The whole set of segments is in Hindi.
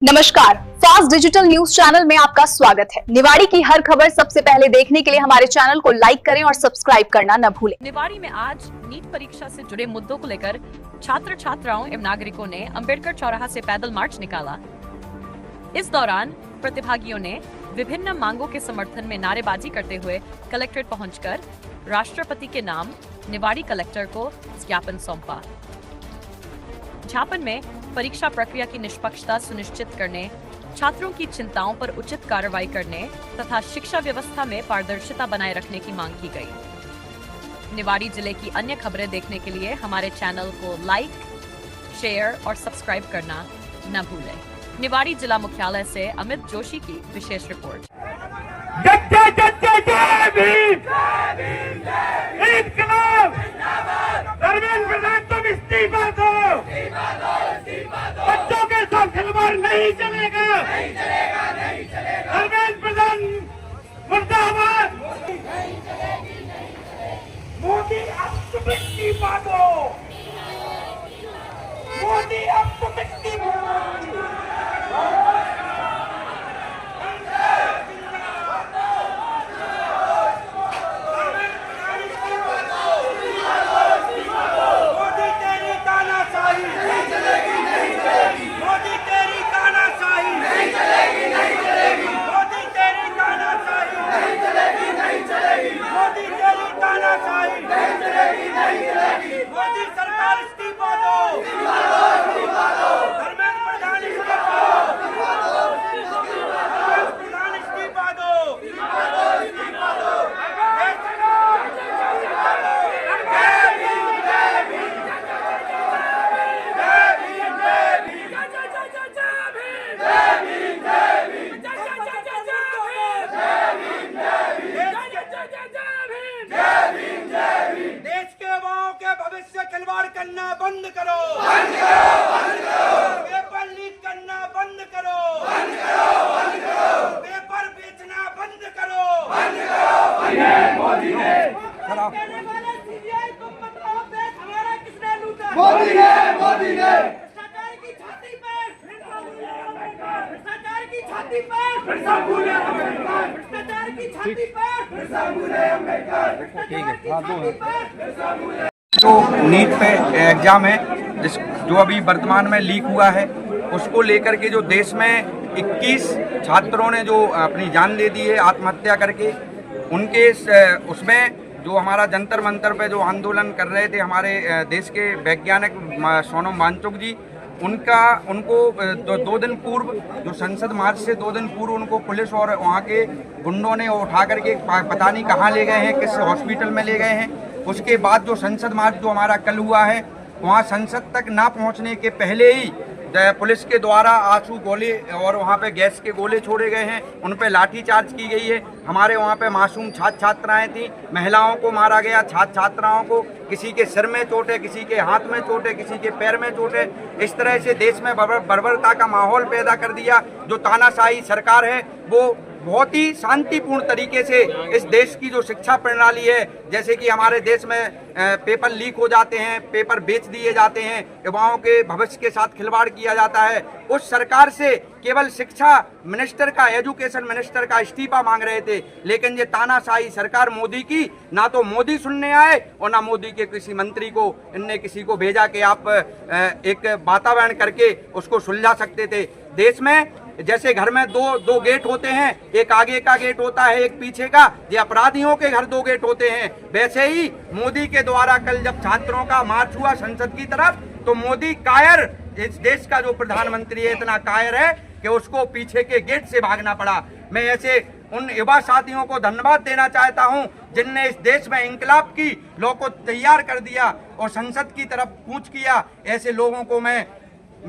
नमस्कार, फास्ट डिजिटल न्यूज चैनल में आपका स्वागत है। निवाड़ी की हर खबर सबसे पहले देखने के लिए हमारे चैनल को लाइक करें और सब्सक्राइब करना न भूलें। निवाड़ी में आज नीट परीक्षा से जुड़े मुद्दों को लेकर छात्र छात्राओं एवं नागरिकों ने अंबेडकर चौराहा से पैदल मार्च निकाला। इस दौरान प्रतिभागियों ने विभिन्न मांगों के समर्थन में नारेबाजी करते हुए कलेक्ट्रेट पहुंचकर राष्ट्रपति के नाम निवाड़ी कलेक्टर को ज्ञापन सौंपा। ज्ञापन में परीक्षा प्रक्रिया की निष्पक्षता सुनिश्चित करने, छात्रों की चिंताओं पर उचित कार्रवाई करने तथा शिक्षा व्यवस्था में पारदर्शिता बनाए रखने की मांग की गई। निवाड़ी जिले की अन्य खबरें देखने के लिए हमारे चैनल को लाइक, शेयर और सब्सक्राइब करना न भूलें। निवाड़ी जिला मुख्यालय से अमित जोशी की विशेष रिपोर्ट। बच्चों के साथ खिलवाड़ नहीं चलेगा, नहीं चलेगा, नहीं चलेगा। धर्मेंद्र प्रधान मुर्दाबाद। मोदी अब तुम इस्तीफा दो, मोदी अब तुम इस्तीफा दो। मोदी सरकार इस्तीफा दो, धर्मेंद्र प्रधान इस्तीफा दो, खिलवाड़ करना बंद करो, बंद करो, बंद करो। पेपर लीक करना बंद करो, बंद करो, बंद करो। पेपर बेचना बंद करो, बंद करो। मोदी ने सीबीआई को बताओ, देश हमारा किसने लूटा? मोदी ने, मोदी ने। भ्रष्टाचार की छाती पर, भ्रष्टाचार की छाती पर, भ्रष्टाचार की छाती पर। जो नीट पे एग्ज़ाम है जो अभी वर्तमान में लीक हुआ है, उसको लेकर के जो देश में 21 छात्रों ने जो अपनी जान दे दी है आत्महत्या करके, उनके उसमें जो हमारा जंतर मंतर पे जो आंदोलन कर रहे थे हमारे देश के वैज्ञानिक सोनम वांगचुक जी, उनको 2 दिन पूर्व जो संसद मार्च से 2 दिन पूर्व उनको पुलिस और वहाँ के गुंडों ने उठा करके पता नहीं कहाँ ले गए हैं, किस हॉस्पिटल में ले गए हैं। उसके बाद जो संसद मार्च जो हमारा कल हुआ है, वहाँ संसद तक ना पहुँचने के पहले ही पुलिस के द्वारा आंसू गोले और वहाँ पे गैस के गोले छोड़े गए हैं, उन पे लाठीचार्ज की गई है। हमारे वहाँ पे मासूम छात्र छात्राएं थी, महिलाओं को मारा गया, छात्र छात्राओं को किसी के सिर में चोट है, किसी के हाथ में चोट है, किसी के पैर में चोट है। इस तरह से देश में बर्बरता का माहौल पैदा कर दिया। जो तानाशाही सरकार है वो बहुत ही शांतिपूर्ण तरीके से इस देश की जो शिक्षा प्रणाली है, जैसे कि हमारे देश में पेपर लीक हो जाते हैं, पेपर बेच दिए जाते हैं, युवाओं के भविष्य के साथ खिलवाड़ किया जाता है, उस सरकार से केवल शिक्षा मिनिस्टर का, एजुकेशन मिनिस्टर का इस्तीफा मांग रहे थे। लेकिन ये तानाशाही सरकार मोदी की, ना तो मोदी सुनने आए और ना मोदी के किसी मंत्री को इनने किसी को भेजा कि आप एक वातावरण करके उसको सुलझा सकते थे। देश में जैसे घर में दो गेट होते हैं, एक आगे का गेट होता है, एक पीछे का, ये अपराधियों के घर 2 गेट होते हैं। वैसे ही मोदी के द्वारा कल जब छात्रों का मार्च हुआ संसद की तरफ, तो मोदी कायर, इस देश का जो प्रधानमंत्री है इतना कायर है कि उसको पीछे के गेट से भागना पड़ा। मैं ऐसे उन युवा साथियों को धन्यवाद देना चाहता हूं जिनने इस देश में इंकलाब की लौ को तैयार कर दिया और संसद की तरफ कूच किया। ऐसे लोगों को मैं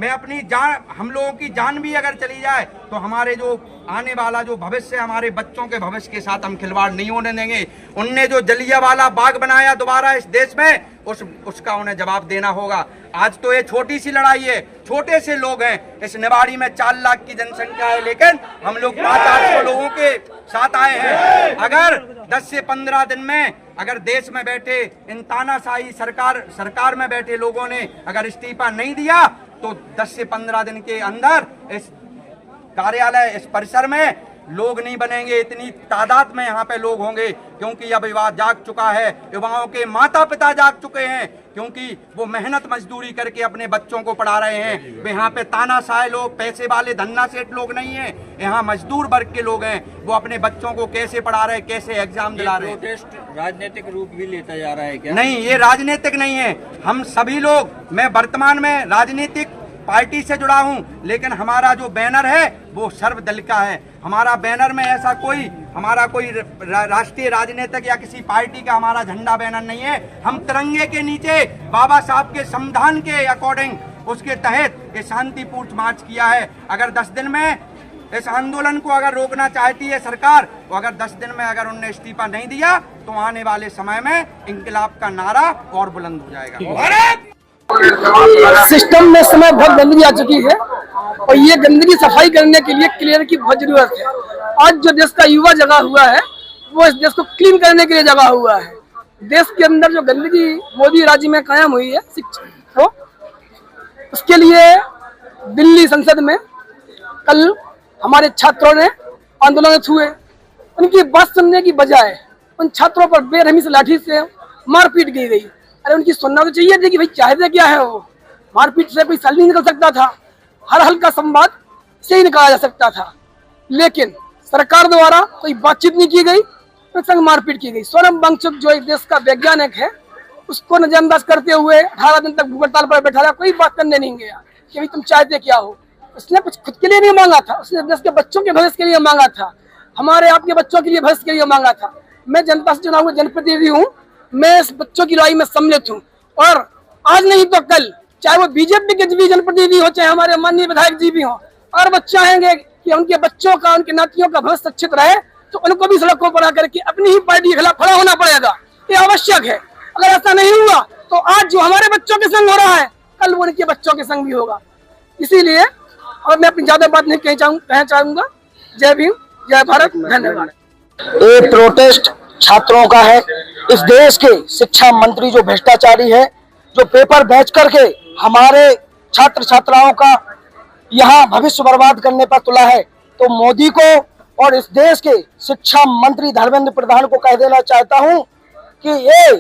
अपनी जान, हम लोगों की जान भी अगर चली जाए तो हमारे जो आने वाला जो भविष्य, हमारे बच्चों के भविष्य के साथ हम खिलवाड़ नहीं होने देंगे। उनने जो जलियांवाला बाग बनाया दोबारा इस देश में, उसका उन्हें जवाब देना होगा। आज तो ये छोटी सी लड़ाई है, छोटे से लोग हैं। इस निवाड़ी में 4 लाख की जनसंख्या है, लेकिन हम लोग 500-800 लोगों के साथ आए हैं। अगर 10 से 15 दिन में अगर देश में बैठे इन तानाशाही सरकार में बैठे लोगों ने अगर इस्तीफा नहीं दिया तो 10 से 15 दिन के अंदर इस कार्यालय इस परिसर में लोग नहीं बनेंगे, इतनी तादाद में यहाँ पे लोग होंगे, क्योंकि अब युवा जाग चुका है, युवाओं के माता पिता जाग चुके हैं, क्योंकि वो मेहनत मजदूरी करके अपने बच्चों को पढ़ा रहे हैं। वे यहाँ पे तानाशाह लोग, पैसे वाले धन्ना सेठ लोग नहीं हैं, यहाँ मजदूर वर्ग के लोग हैं। वो अपने बच्चों को कैसे पढ़ा रहे हैं, कैसे एग्जाम दिला रहे हैं। प्रोटेस्ट राजनीतिक रूप भी लेता जा रहा है क्या? नहीं, ये राजनीतिक नहीं है। हम सभी लोग, मैं वर्तमान में राजनीतिक पार्टी से जुड़ा हूं, लेकिन हमारा जो बैनर है वो सर्वदल का है। हमारा बैनर में ऐसा कोई हमारा कोई राष्ट्रीय राजनीतिक या किसी पार्टी का हमारा झंडा बैनर नहीं है। हम तिरंगे के नीचे बाबा साहब के संविधान के अकॉर्डिंग, उसके तहत ये शांतिपूर्ण मार्च किया है। अगर 10 दिन में इस आंदोलन को अगर रोकना चाहती है सरकार, तो अगर 10 दिन में अगर उन्होंने इस्तीफा नहीं दिया तो आने वाले समय में इंकलाब का नारा और बुलंद हो जाएगा। सिस्टम में समय बहुत गंदगी आ चुकी है और ये गंदगी सफाई करने के लिए क्लियर की बहुत जरूरत है। आज जो देश का युवा जगा हुआ है वो इस देश को क्लीन करने के लिए जगा हुआ है। देश के अंदर जो गंदगी मोदी राज्य में कायम हुई है शिक्षा तो उसके लिए दिल्ली संसद में कल हमारे छात्रों ने आंदोलन हुए। उनकी बात सुनने की बजाय उन छात्रों पर बेरहमी से लाठी से मारपीट की गई। अरे उनकी सुनना तो चाहिए थी कि भाई चाहते क्या है। वो मारपीट से कोई सल नहीं निकल सकता था, हर हल का संवाद से ही निकाला जा सकता था, लेकिन सरकार द्वारा कोई बातचीत नहीं की गई, तो संग मारपीट की गई। सोनम वांगचुक जो एक देश का वैज्ञानिक है, उसको नजरअंदाज करते हुए 18 दिन तक भूख हड़ताल पर बैठा रहा, कोई बात करने नहीं गया कि भाई तुम चाहते क्या हो। उसने कुछ खुद के लिए नहीं मांगा था, उसने देश के बच्चों के भविष्य के लिए मांगा था, हमारे आपके बच्चों के लिए भविष्य के लिए मांगा था। मैं जनता से चुना हुआ जनप्रतिनिधि हूँ, मैं इस बच्चों की लड़ाई में सम्मिलित हूँ और आज नहीं तो कल, चाहे वो बीजेपी के भी जनप्रतिनिधि हो, चाहे हमारे माननीय विधायक जी भी हो, और बच्चे चाहेंगे कि उनके बच्चों का, उनके नातियों का भविष्य अच्छित रहे, तो उनको भी सड़कों पर आकर के अपनी ही पार्टी के खिलाफ खड़ा होना पड़ेगा। ये आवश्यक है। अगर ऐसा नहीं हुआ तो आज जो हमारे बच्चों के संग हो रहा है, कल वो उनके बच्चों के संग भी होगा। इसीलिए और मैं अपनी ज्यादा बात नहीं कहना चाहूंगा। जय भीम, जय भारत, धन्यवाद। ये प्रोटेस्ट छात्रों का है। इस देश के शिक्षा मंत्री जो भ्रष्टाचारी है, जो पेपर बेच करके हमारे छात्र छात्राओं का यहाँ भविष्य बर्बाद करने पर तुला है, तो मोदी को और इस देश के शिक्षा मंत्री धर्मेंद्र प्रधान को कह देना चाहता हूँ कि ये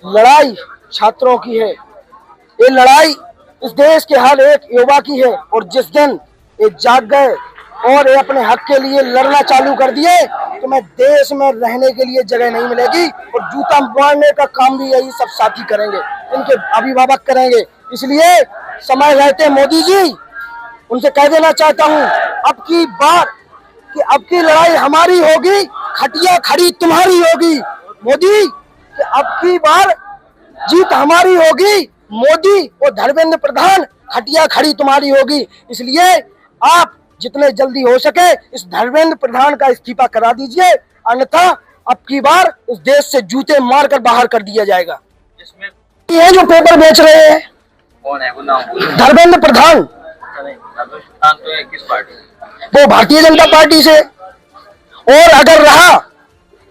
लड़ाई छात्रों की है, ये लड़ाई इस देश के हर एक युवा की है। और जिस दिन ये जाग गए और ये अपने हक के लिए लड़ना चालू कर दिए, तो मैं देश में रहने के लिए जगह नहीं मिलेगी और जूता मारने का काम भी यही सब साथी करेंगे, इनके अभिभावक करेंगे। इसलिए समय रहते मोदी जी, उनसे कह देना चाहता हूँ अब की बार कि अब की लड़ाई हमारी होगी, खटिया खड़ी तुम्हारी होगी मोदी, कि अब की बार जीत हमारी होगी मोदी और धर्मेंद्र प्रधान, खटिया खड़ी तुम्हारी होगी। इसलिए आप जितने जल्दी हो सके इस धर्मेंद्र प्रधान का इस्तीफा करा दीजिए, अन्यथा अब की बार इस देश से जूते मारकर बाहर कर दिया जाएगा। ये जो पेपर बेच रहे हैं कौन है वो नाम? धर्मेंद्र प्रधान, तो है किस पार्टी? वो भारतीय जनता पार्टी से। और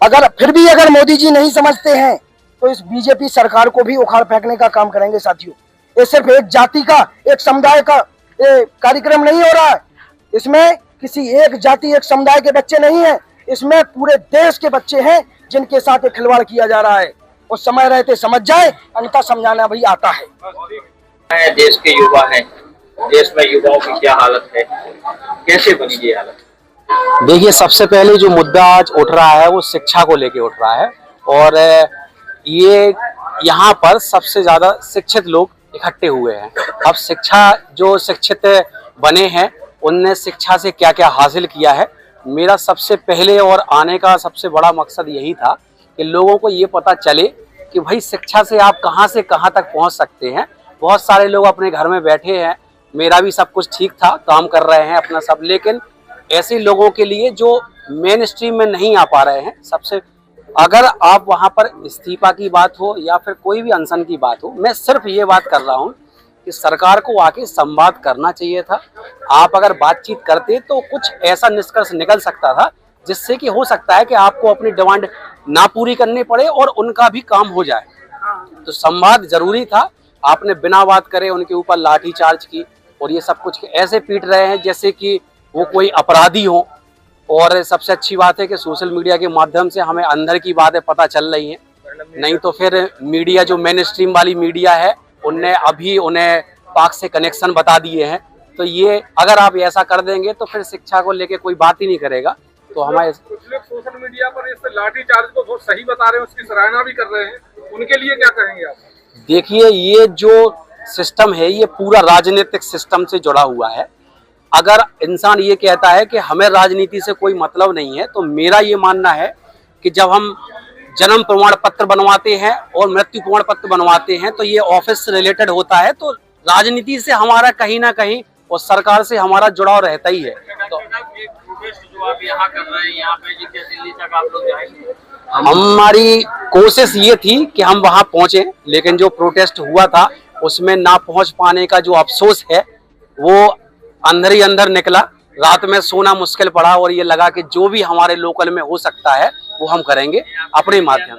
अगर फिर भी अगर मोदी जी नहीं समझते हैं तो इस बीजेपी सरकार को भी उखाड़ फेंकने का काम करेंगे साथियों। ये सिर्फ एक जाति का, एक समुदाय का कार्यक्रम नहीं हो रहा है। इसमें किसी एक जाति, एक समुदाय के बच्चे नहीं हैं, इसमें पूरे देश के बच्चे हैं जिनके साथ एक खिलवाड़ किया जा रहा है। और समय रहते समझ जाए, अन्यथा समझाना भी आता है। देश के युवा हैं, देश में युवाओं की क्या हालत है, कैसे बनी ये हालत? देखिए, सबसे पहले जो मुद्दा आज उठ रहा है वो शिक्षा को लेके उठ रहा है और ये यहाँ पर सबसे ज्यादा शिक्षित लोग इकट्ठे हुए हैं। अब जो शिक्षित बने हैं उनने शिक्षा से क्या क्या हासिल किया है, मेरा सबसे पहले और आने का सबसे बड़ा मकसद यही था कि लोगों को ये पता चले कि भाई शिक्षा से आप कहाँ से कहाँ तक पहुँच सकते हैं। बहुत सारे लोग अपने घर में बैठे हैं, मेरा भी सब कुछ ठीक था, काम कर रहे हैं अपना सब, लेकिन ऐसे लोगों के लिए जो मेन स्ट्रीम में नहीं आ पा रहे हैं, सबसे अगर आप वहां पर इस्तीफा की बात हो या फिर कोई भी अनशन की बात हो, मैं सिर्फ ये बात कर रहा हूँ कि सरकार को आके संवाद करना चाहिए था। आप अगर बातचीत करते तो कुछ ऐसा निष्कर्ष निकल सकता था जिससे कि हो सकता है कि आपको अपनी डिमांड ना पूरी करनी पड़े और उनका भी काम हो जाए। तो संवाद जरूरी था। आपने बिना बात करे उनके ऊपर लाठीचार्ज की और ये सब कुछ ऐसे पीट रहे हैं जैसे कि वो कोई अपराधी हो। और सबसे अच्छी बात है कि सोशल मीडिया के माध्यम से हमें अंदर की बातें पता चल रही हैं, नहीं तो फिर मीडिया जो मेन स्ट्रीम वाली मीडिया है उनने अभी उन्हें पाक से कनेक्शन बता दिए हैं। तो ये अगर आप ऐसा कर देंगे तो फिर शिक्षा को लेके कोई बात ही नहीं करेगा। तो हमारे कुछ लोग सोशल मीडिया पर इस लाठी चार्ज को बहुत सही बता रहे हैं, उसकी सराहना भी कर रहे हैं, उनके लिए क्या कहेंगे आप? देखिए, ये जो सिस्टम है ये पूरा राजनीतिक सिस्टम से जुड़ा हुआ है। अगर इंसान ये कहता है कि हमें राजनीति से कोई मतलब नहीं है, तो मेरा ये मानना है कि जब हम जन्म प्रमाण पत्र बनवाते हैं और मृत्यु प्रमाण पत्र बनवाते हैं तो ये ऑफिस से रिलेटेड होता है, तो राजनीति से हमारा कहीं ना कहीं और सरकार से हमारा जुड़ाव रहता ही है। तो जो आप यहाँ कर रहे हैं, यहाँ पे जितने दिल्ली तक आप लोग जाएंगे? हमारी कोशिश ये थी कि हम वहां पहुंचे, लेकिन जो प्रोटेस्ट हुआ था उसमें ना पहुंच पाने का जो अफसोस है वो अंदर ही अंदर निकला। रात में सोना मुश्किल पड़ा और ये लगा कि जो भी हमारे लोकल में हो सकता है वो हम करेंगे अपने माध्यम।